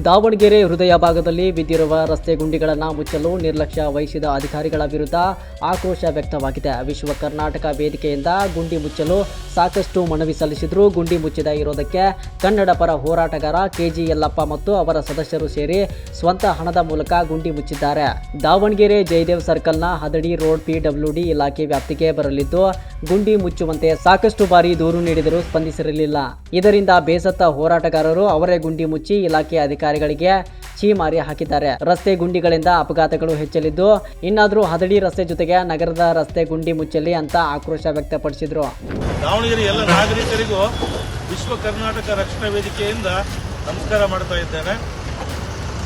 ದಾವಣಗೆರೆ ಹೃದಯ ಭಾಗದಲ್ಲಿ ಬಿದ್ದಿರುವ ರಸ್ತೆ ಗುಂಡಿಗಳನ್ನು ಮುಚ್ಚಲು ನಿರ್ಲಕ್ಷ್ಯ ವಹಿಸಿದ ಅಧಿಕಾರಿಗಳ ವಿರುದ್ಧ ಆಕ್ರೋಶ ವ್ಯಕ್ತವಾಗಿದೆ. ವಿಶ್ವ ಕರ್ನಾಟಕ ವೇದಿಕೆಯಿಂದ ಗುಂಡಿ ಮುಚ್ಚಲು ಸಾಕಷ್ಟು ಮನವಿ ಸಲ್ಲಿಸಿದ್ರು. ಗುಂಡಿ ಮುಚ್ಚಿದ ಇರೋದಕ್ಕೆ ಕನ್ನಡ ಪರ ಹೋರಾಟಗಾರ ಕೆಜಿ ಯಲ್ಲಪ್ಪ ಮತ್ತು ಅವರ ಸದಸ್ಯರು ಸೇರಿ ಸ್ವಂತ ಹಣದ ಮೂಲಕ ಗುಂಡಿ ಮುಚ್ಚಿದ್ದಾರೆ. ದಾವಣಗೆರೆ ಜಯದೇವ್ ಸರ್ಕಲ್ನ ಹದಡಿ ರೋಡ್ ಪಿಡಬ್ಲ್ಯೂಡಿ ಇಲಾಖೆ ವ್ಯಾಪ್ತಿಗೆ ಬರಲಿದ್ದು ಗುಂಡಿ ಮುಚ್ಚುವಂತೆ ಸಾಕಷ್ಟು ಬಾರಿ ದೂರು ನೀಡಿದರೂ ಸ್ಪಂದಿಸಿರಲಿಲ್ಲ. ಇದರಿಂದ ಬೇಸತ್ತ ಹೋರಾಟಗಾರರು ಅವರೇ ಗುಂಡಿ ಮುಚ್ಚಿ ಇಲಾಖೆ ಅಧಿಕಾರಿಗಳಿಗೆ ಛೀಮಾರಿ ಹಾಕಿದ್ದಾರೆ. ರಸ್ತೆ ಗುಂಡಿಗಳಿಂದ ಅಪಘಾತಗಳು ಹೆಚ್ಚಲಿದ್ದು ಇನ್ನಾದರೂ ಹದಡಿ ರಸ್ತೆ ಜೊತೆಗೆ ನಗರದ ರಸ್ತೆ ಗುಂಡಿ ಮುಚ್ಚಲಿ ಅಂತ ಆಕ್ರೋಶ ವ್ಯಕ್ತಪಡಿಸಿದ್ರು. ದಾವಣಗೆರೆ ಎಲ್ಲ ನಾಗರಿಕರಿಗೂ ವಿಶ್ವ ಕರ್ನಾಟಕ ರಕ್ಷಣಾ ವೇದಿಕೆಯಿಂದ ನಮಸ್ಕಾರ ಮಾಡ್ತಾ ಇದ್ದೇನೆ.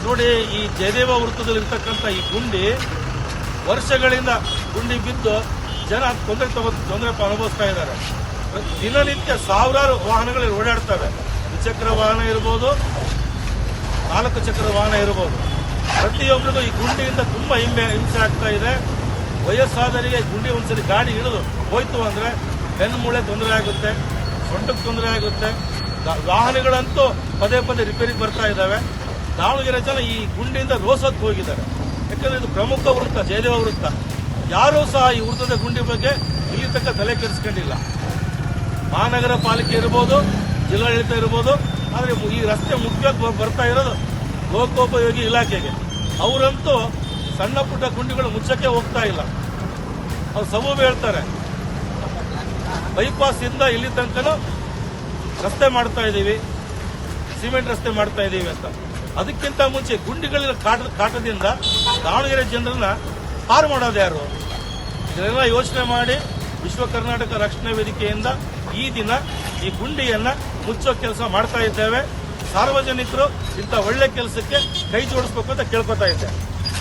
ನೋಡಿ, ಈ ಜಯದೇವ ವೃತ್ತದಲ್ಲಿರ್ತಕ್ಕಂಥ ಈ ಗುಂಡಿ ವರ್ಷಗಳಿಂದ ಗುಂಡಿ ಬಿದ್ದು ಜನ ತೊಂದರೆ ಅನುಭವಿಸ್ತಾ ಇದ್ದಾರೆ. ದಿನನಿತ್ಯ ಸಾವಿರಾರು ವಾಹನಗಳು ಓಡಾಡ್ತವೆ. ದ್ವಿಚಕ್ರ ವಾಹನ ಇರ್ಬೋದು, 4 ಚಕ್ರ ವಾಹನ ಇರ್ಬೋದು. ಪ್ರತಿಯೊಬ್ಬರಿಗೂ ಈ ಗುಂಡಿಯಿಂದ ತುಂಬಾ ಹಿಂಸೆ ಆಗ್ತಾ ಇದೆ. ವಯಸ್ಸಾದವರಿಗೆ ಗುಂಡಿ ಒಂದ್ಸರಿ ಗಾಡಿ ಇಳಿದು ಹೋಯ್ತು ಅಂದ್ರೆ ಬೆನ್ನು ಮೂಳೆ ತೊಂದರೆ ಆಗುತ್ತೆ, ಸೊಂಟಕ್ಕೆ ತೊಂದರೆ ಆಗುತ್ತೆ. ವಾಹನಗಳಂತೂ ಪದೇ ಪದೇ ರಿಪೇರಿಗೆ ಬರ್ತಾ ಇದ್ದಾವೆ. ದಾವಣಗೆರೆ ಜನ ಈ ಗುಂಡಿಯಿಂದ ರೋಸಕ್ಕೆ ಹೋಗಿದ್ದಾರೆ. ಯಾಕಂದ್ರೆ ಇದು ಪ್ರಮುಖ ವೃತ್ತ, ಜಯದೇವ ವೃತ್ತ. ಯಾರೂ ಸಹ ಈ ವೃತ್ತದ ಗುಂಡಿ ಬಗ್ಗೆ ಇಲ್ಲಿ ತನಕ ತಲೆ ಕೆಡಿಸ್ಕೊಂಡಿಲ್ಲ. ಮಹಾನಗರ ಪಾಲಿಕೆ ಇರ್ಬೋದು, ಜಿಲ್ಲಾಡಳಿತ ಇರ್ಬೋದು. ಆದರೆ ಈ ರಸ್ತೆ ಮುಖ್ಯವಾಗಿ ಬರ್ತಾ ಇರೋದು ಲೋಕೋಪಯೋಗಿ ಇಲಾಖೆಗೆ. ಅವರಂತೂ ಸಣ್ಣ ಪುಟ್ಟ ಗುಂಡಿಗಳು ಮುಚ್ಚಕ್ಕೆ ಹೋಗ್ತಾ ಇಲ್ಲ. ಅವ್ರು ಸಬೂಬು ಹೇಳ್ತಾರೆ, ಬೈಪಾಸ್ ಇಂದ ಇಲ್ಲಿ ತನಕನೂ ರಸ್ತೆ ಮಾಡ್ತಾ ಇದ್ದೀವಿ, ಸಿಮೆಂಟ್ ರಸ್ತೆ ಮಾಡ್ತಾ ಇದ್ದೀವಿ ಅಂತ. ಅದಕ್ಕಿಂತ ಮುಂಚೆ ಗುಂಡಿಗಳ ಕಾಟದಿಂದ ದಾವಣಗೆರೆ ಜನರನ್ನ ಪಾರು ಮಾಡೋದು ಯಾರು? ಇದನ್ನೆಲ್ಲ ಯೋಚನೆ ಮಾಡಿ ವಿಶ್ವ ಕರ್ನಾಟಕ ರಕ್ಷಣಾ ವೇದಿಕೆಯಿಂದ ಈ ದಿನ ಈ ಗುಂಡಿಯನ್ನ ಮುಚ್ಚೋ ಕೆಲಸ ಮಾಡ್ತಾ ಇದ್ದೇವೆ. ಸಾರ್ವಜನಿಕರು ಇಂಥ ಒಳ್ಳೆ ಕೆಲಸಕ್ಕೆ ಕೈ ಜೋಡಿಸಬೇಕು ಅಂತ ಕೇಳ್ಕೊತಾ ಇದ್ದೇವೆ.